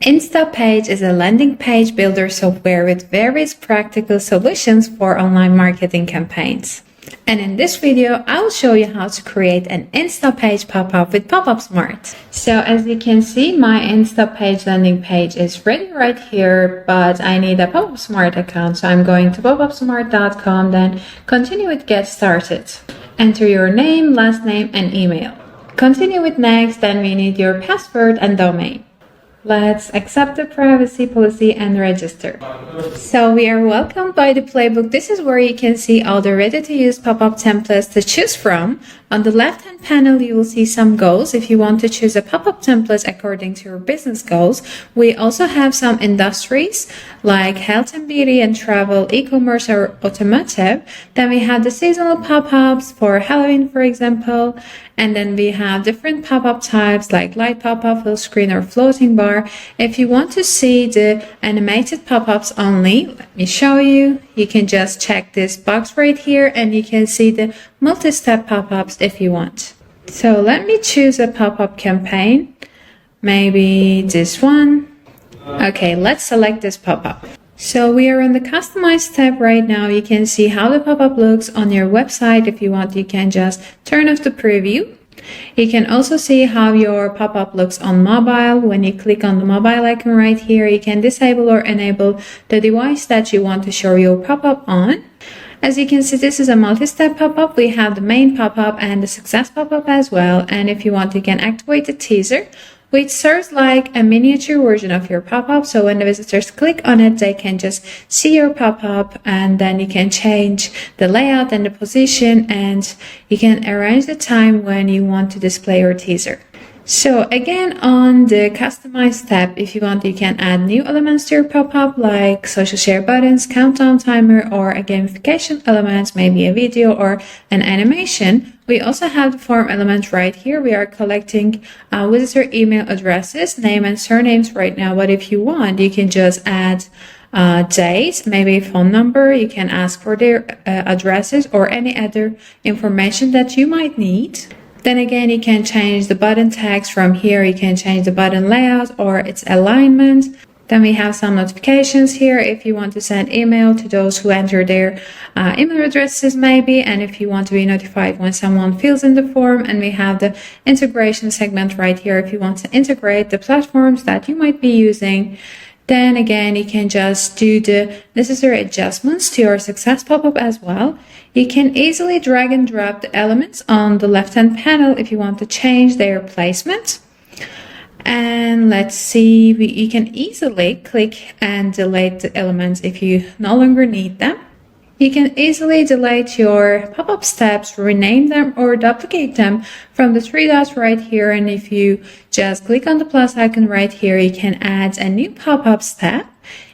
Instapage is a landing page builder software with various practical solutions for online marketing campaigns. And in this video, I will show you how to create an Instapage pop-up with Popupsmart. So as you can see, my Instapage landing page is ready right here, but I need a Popupsmart account. So I'm going to popupsmart.com, then continue with Get Started. Enter your name, last name, and email. Continue with Next, then we need your password and domain. Let's accept the privacy policy and register. So we are welcomed by the playbook. This is where you can see all the ready-to-use pop-up templates to choose from. On the left-hand panel, you will see some goals if you want to choose a pop-up template according to your business goals. We also have some industries like health and beauty and travel, e-commerce or automotive. Then we have the seasonal pop-ups for Halloween, for example. And then we have different pop-up types like light pop-up, full screen, or floating bar. If you want to see the animated pop-ups only, let me show you. You can just check this box right here and you can see the multi-step pop-ups if you want. So let me choose a pop-up campaign. Maybe this one. Okay, let's select this pop-up. So we are on the Customize tab right now. You can see how the pop-up looks on your website. If you want, you can just turn off the preview. You can also see how your pop-up looks on mobile. When you click on the mobile icon right here, you can disable or enable the device that you want to show your pop-up on. As you can see, this is a multi-step pop-up. We have the main pop-up and the success pop-up as well. And if you want, you can activate the teaser, which serves like a miniature version of your pop-up. So when the visitors click on it, they can just see your pop-up, and then you can change the layout and the position, and you can arrange the time when you want to display your teaser. So again, on the Customize tab, if you want, you can add new elements to your pop-up like social share buttons, countdown timer, or a gamification element, maybe a video or an animation. We also have the form element right here. We are collecting visitor email addresses, name and surnames right now, but if you want, you can just add date, maybe a phone number. You can ask for their addresses or any other information that you might need. Then again, you can change the button tags from here. You can change the button layout or its alignment. Then we have some notifications here if you want to send email to those who enter their email addresses maybe, and if you want to be notified when someone fills in the form. And we have the integration segment right here if you want to integrate the platforms that you might be using. Then again, you can just do the necessary adjustments to your success pop-up as well. You can easily drag and drop the elements on the left-hand panel if you want to change their placement. And let's see, you can easily click and delete the elements if you no longer need them. You can easily delete your pop-up steps, rename them, or duplicate them from the three dots right here. And if you just click on the plus icon right here, you can add a new pop-up step.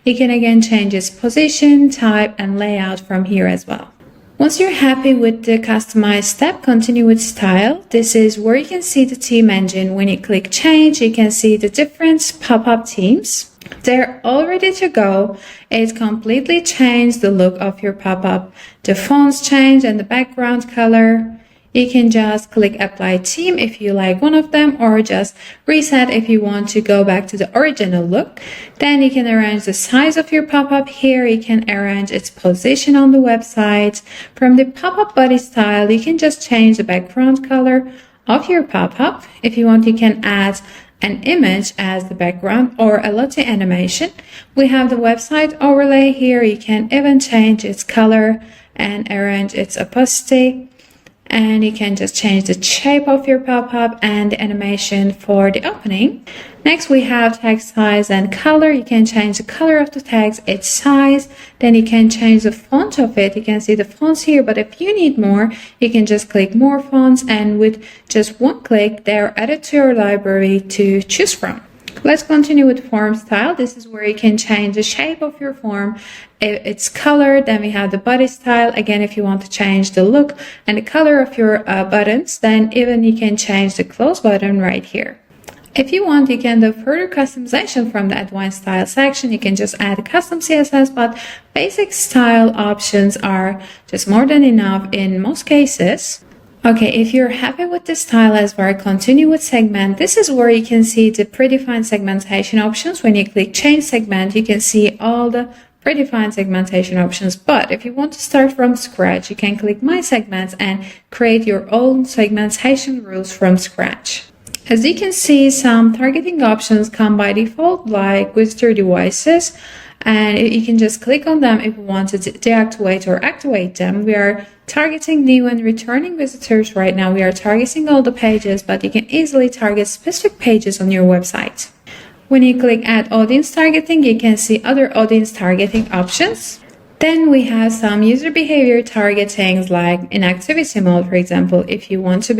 You can again change its position, type, and layout from here as well. Once you're happy with the Customize step, continue with Style. This is where you can see the theme engine. When you click Change, you can see the different pop-up themes. They're all ready to go. It completely changed the look of your pop-up. The fonts changed and the background color. You can just click Apply Theme if you like one of them, or just reset if you want to go back to the original look. Then you can arrange the size of your pop-up here. You can arrange its position on the website. From the pop-up body style, you can just change the background color of your pop-up. If you want, you can add an image as the background or a Lottie animation. We have the website overlay here. You can even change its color and arrange its opacity. And you can just change the shape of your pop-up and the animation for the opening. Next, we have tag size and color. You can change the color of the tags, its size. Then you can change the font of it. You can see the fonts here, but if you need more, you can just click more fonts, and with just one click, they're added to your library to choose from. Let's continue with form style. This is where you can change the shape of your form, its color. Then we have the body style. Again, if you want to change the look and the color of your buttons, then even you can change the close button right here. If you want, you can do further customization from the advanced style section. You can just add a custom CSS, but basic style options are just more than enough in most cases. Okay, if you're happy with the style as well, continue with segment. This is where you can see the predefined segmentation options. When you click change segment, you can see all the predefined segmentation options. But if you want to start from scratch, you can click my segments and create your own segmentation rules from scratch. As you can see, some targeting options come by default, like visitor devices, and you can just click on them if you want to deactivate or activate them. We are targeting new and returning visitors right now. We are targeting all the pages, but you can easily target specific pages on your website. When you click add audience targeting, you can see other audience targeting options. Then we have some user behavior targetings, like in activity mode, for example. If you want to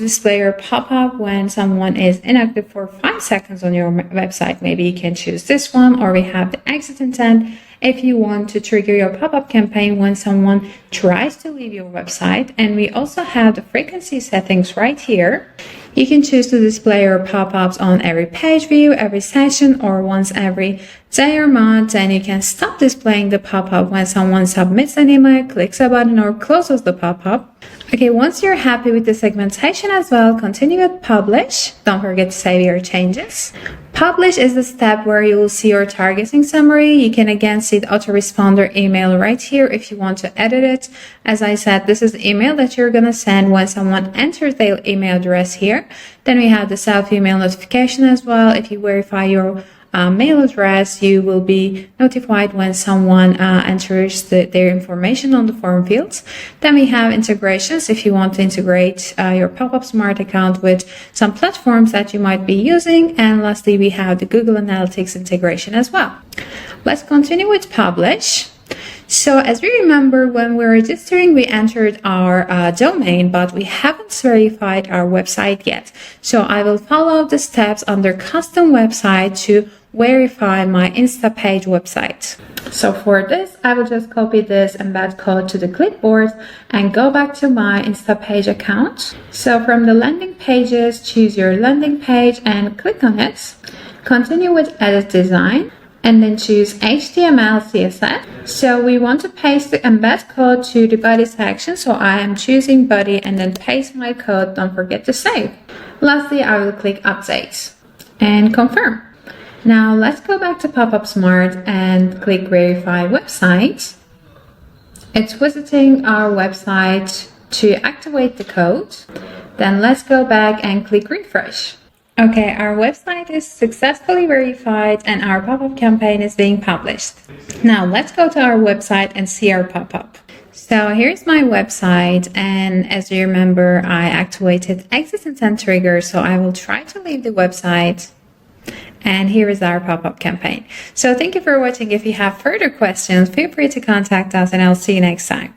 display your pop-up when someone is inactive for 5 seconds on your website, maybe you can choose this one. Or we have the exit intent if you want to trigger your pop-up campaign when someone tries to leave your website. And we also have the frequency settings right here. You can choose to display your pop-ups on every page view, every session, or once every day or month. And you can stop displaying the pop-up when someone submits an email, clicks a button, or closes the pop-up. Okay, once you're happy with the segmentation as well, continue with Publish. Don't forget to save your changes. Publish is the step where you will see your targeting summary. You can again see the autoresponder email right here if you want to edit it. As I said, this is the email that you're going to send when someone enters their email address here. Then we have the self-email notification as well. If you verify your mail address, you will be notified when someone enters their information on the form fields. Then we have integrations if you want to integrate your Popupsmart account with some platforms that you might be using. And lastly, we have the Google Analytics integration as well. Let's continue with Publish. So as we remember, when we're registering, we entered our domain, but we haven't verified our website yet. So I will follow the steps under custom website to verify my Instapage website. So for this, I will just copy this embed code to the clipboard and go back to my Instapage account. So from the landing pages, choose your landing page and click on it. Continue with edit design. And then choose HTML, CSS. So we want to paste the embed code to the body section. So I am choosing body and then paste my code. Don't forget to save. Lastly, I will click update and confirm. Now let's go back to Popupsmart and click verify website. It's visiting our website to activate the code. Then let's go back and click refresh. Okay, our website is successfully verified and our pop-up campaign is being published. Now let's go to our website and see our pop-up. So here's my website, and as you remember, I activated exit intent trigger, so I will try to leave the website. And here is our pop-up campaign. So thank you for watching. If you have further questions, feel free to contact us and I'll see you next time.